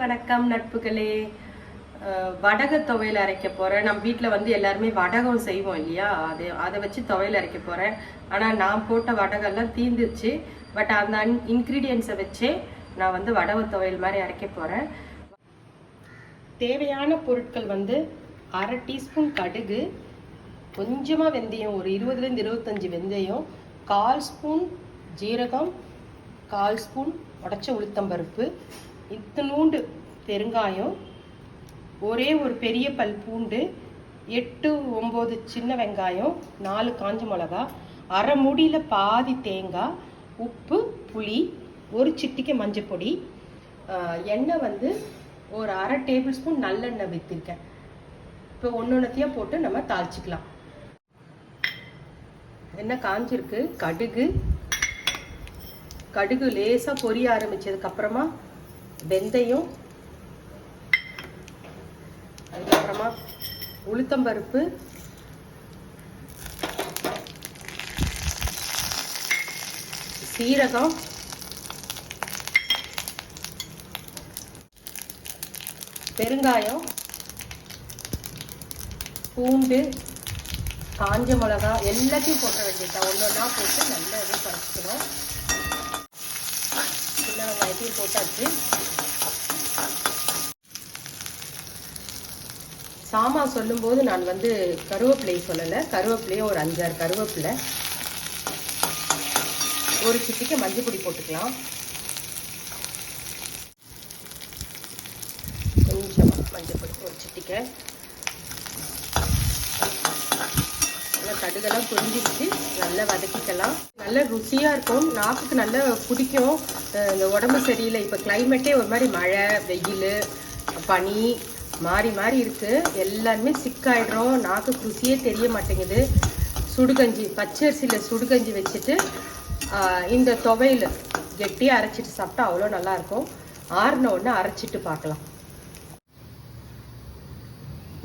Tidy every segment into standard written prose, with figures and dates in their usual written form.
வணக்கம் நட்புகளே. வடக துவையல் அரைக்க போகிறேன். நம்ம வீட்டில் வந்து எல்லாருமே வடகம் செய்வோம் இல்லையா, அதை வச்சு துவையல் அரைக்க போகிறேன். ஆனால் நான் போட்ட வடகெல்லாம் தீர்ந்துச்சு. பட் அந்த இன்க்ரீடியன்ஸை வச்சே நான் வந்து வடக துவையல் மாதிரி அரைக்க போகிறேன். தேவையான பொருட்கள் வந்து 1/2 டீஸ்பூன் கடுகு, கொஞ்சமாக வெந்தயம், ஒரு 20லேருந்து 25 வெந்தயம், 1/4 ஸ்பூன் ஜீரகம், 1/4 ஸ்பூன் உடைச்ச உளுத்தம்பருப்பு, இத்தனூண்டு பெருங்காயம், ஒரே ஒரு பெரிய பல் பூண்டு, 8-9 சின்ன வெங்காயம், 4 காஞ்ச மிளகா, அரை மூடியில் பாதி தேங்காய், உப்பு, புளி, ஒரு சிட்டிகை மஞ்சள் பொடி, எண்ணெய் வந்து ஒரு 1/2 டேபிள் ஸ்பூன் நல்லெண்ணெய் விற்றுருக்கேன். இப்போ ஒன்றொன்றுத்தையும் போட்டு நம்ம தாளிச்சிக்கலாம். எண்ணெய் காஞ்சிருக்கு. கடுகு லேசாக பொரிய ஆரம்பிச்சதுக்கப்புறமா வெந்தயம், அதுக்கப்புறமா உளுத்தம்பருப்பு, சீரகம், பெருங்காயம், பூண்டு, காஞ்ச மிளகா எல்லாத்தையும் போட்ட வேண்டியதா. ஒன்றொன்னா போட்டு நல்லா எதுவும் பறிச்சுக்கணும். சின்ன வெங்காயத்தையும் போட்டாச்சு. சாமான் சொல்லும்போது நான் வந்து கருவேப்பிலையை சொல்லலை. கருவேப்பிலையும் ஒரு 5-6 கருவேப்பிலை, ஒரு சிட்டிக்கு மஞ்சள் பொடி போட்டுக்கலாம். கொஞ்சமாக மஞ்சள் பொடி ஒரு சிட்டிக்கு. நல்லா கடுகெல்லாம் பொரிஞ்சிருச்சு. நல்லா வதக்கிக்கலாம். நல்ல ருசியாக இருக்கும், நாக்குக்கு நல்லா பிடிக்கும். இந்த உடம்பு சரியில்லை, இப்போ கிளைமேட்டே ஒரு மாதிரி மழை, வெயில், பனி மாறி மாறி இருக்குது. எல்லாருமே சிக்காயிடுறோம். நாக்குக்கு ருசியே தெரிய மாட்டேங்குது. சுடுகஞ்சி, பச்சரிசியில் சுடுகஞ்சி வச்சுட்டு இந்த துவையில் கெட்டியாக அரைச்சிட்டு சாப்பிட்டா அவ்வளோ நல்லாயிருக்கும். ஆறின உடனே அரைச்சிட்டு பார்க்கலாம்.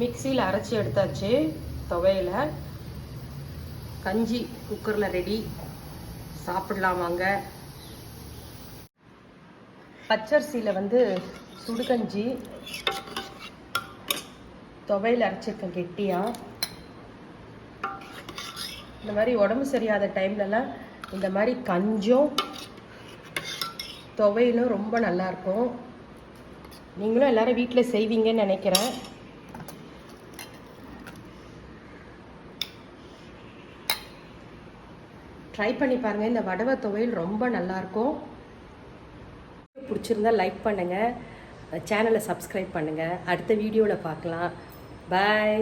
மிக்சியில் அரைச்சி எடுத்தாச்சு துவையில். கஞ்சி குக்கரில் ரெடி, சாப்பிடலாம் வாங்க. பச்சரிசியில் வந்து சுடுகஞ்சி துவையில் அரைச்சிருக்கேன் கெட்டியாக. இந்த மாதிரி உடம்பு சரியாத டைம்லலாம் இந்த மாதிரி கஞ்சும் துவையிலும் ரொம்ப நல்லாயிருக்கும். நீங்களும் எல்லோரும் வீட்டில் செய்வீங்கன்னு நினைக்கிறேன். ட்ரை பண்ணி பாருங்கள். இந்த வடவ துவையல் ரொம்ப நல்லாயிருக்கும். பிடிச்சிருந்தா லைக் பண்ணுங்கள், சேனலை சப்ஸ்கிரைப் பண்ணுங்கள். அடுத்த வீடியோவில் பார்க்கலாம். பாய்.